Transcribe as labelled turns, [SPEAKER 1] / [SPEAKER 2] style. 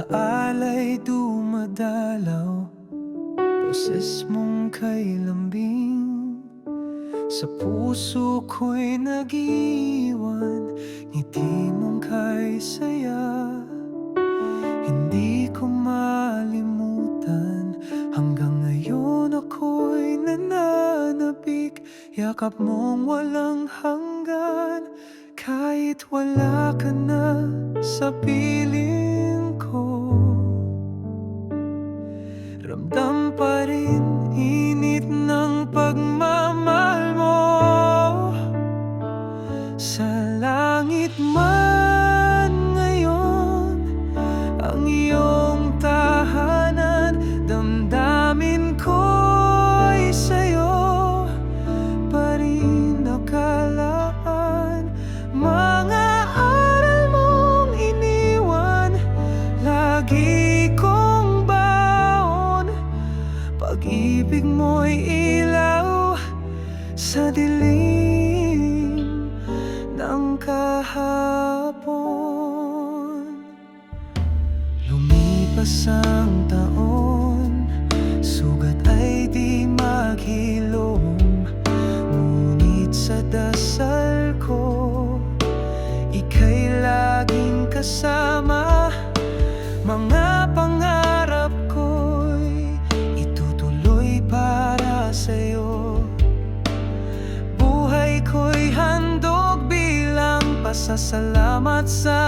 [SPEAKER 1] alaala'y dumadalaw, boses mong kay lambing. Sa puso ko'y nag-iwan, ngiti mong kay saya. Hindi ko malimutan, hanggang ngayon ako'y nananabik. Yakap mong walang hanggan, kahit wala ka na sa piling ko. Ramdam pa rin init ng pagmamahal mo. Sa langit man ngayon ang iyong tahanan, damdamin ko'y sa'yo pa rin nakalaan. Mga aral mong iniwan, lagi kong baon. Pag-ibig mo'y ilaw sa dilim ng kahapon. Lumipas ang taon, sugat ay di maghilom. Ngunit sa dasal ko, ika'y laging kasama. Mga pangarap ko'y itutuloy para sa'yo. Buhay ko'y handog bilang pasasalamat sa